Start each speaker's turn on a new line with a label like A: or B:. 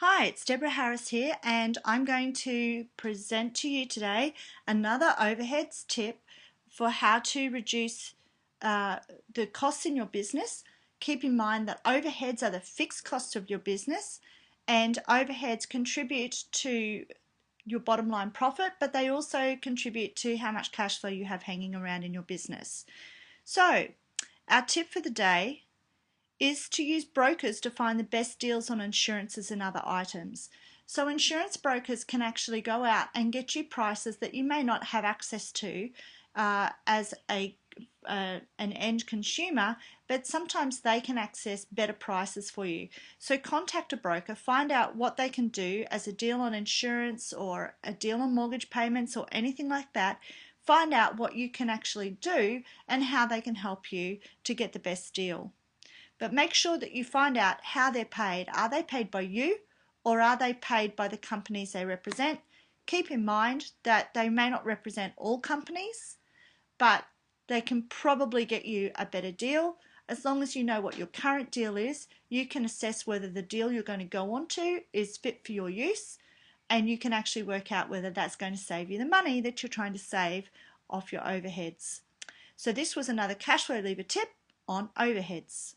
A: Hi, it's Deborah Harris here, and I'm going to present to you today another overheads tip for how to reduce the costs in your business. Keep in mind that overheads are the fixed costs of your business, and overheads contribute to your bottom line profit, but they also contribute to how much cash flow you have hanging around in your business. So, our tip for the day is to use brokers to find the best deals on insurances and other items. So insurance brokers can actually go out and get you prices that you may not have access to as an end consumer, but sometimes they can access better prices for you. So contact a broker, find out what they can do as a deal on insurance or a deal on mortgage payments or anything like that. Find out what you can actually do and how they can help you to get the best deal. But make sure that you find out how they're paid. Are they paid by you or are they paid by the companies they represent? Keep in mind that they may not represent all companies, but they can probably get you a better deal. As long as you know what your current deal is, you can assess whether the deal you're going to go on to is fit for your use, and you can actually work out whether that's going to save you the money that you're trying to save off your overheads. So this was another Cashflow Lever tip on overheads.